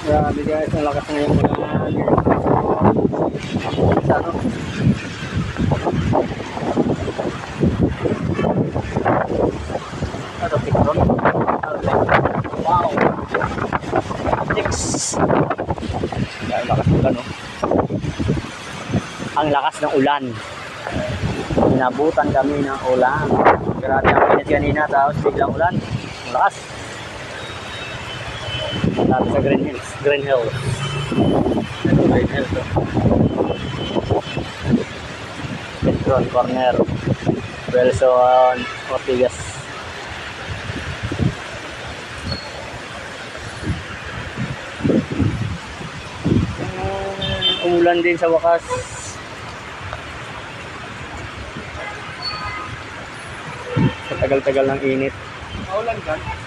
Grabe guys, ang lakas na yung ulan. Ano? Ano, Picron? Wow! Next! Ang lakas ng ulan, no? Ang lakas ng ulan. Inabutan kami ng ulan. Grabe ang init kanina, tapos biglang ulan. Ang lakas. Tapos sa Green Hills. Green Hills. Ito, Green Hills. Petron Corner. Wilson Ortigas. Umulan din sa wakas. Sa tagal-tagal ng init. Maulan ka?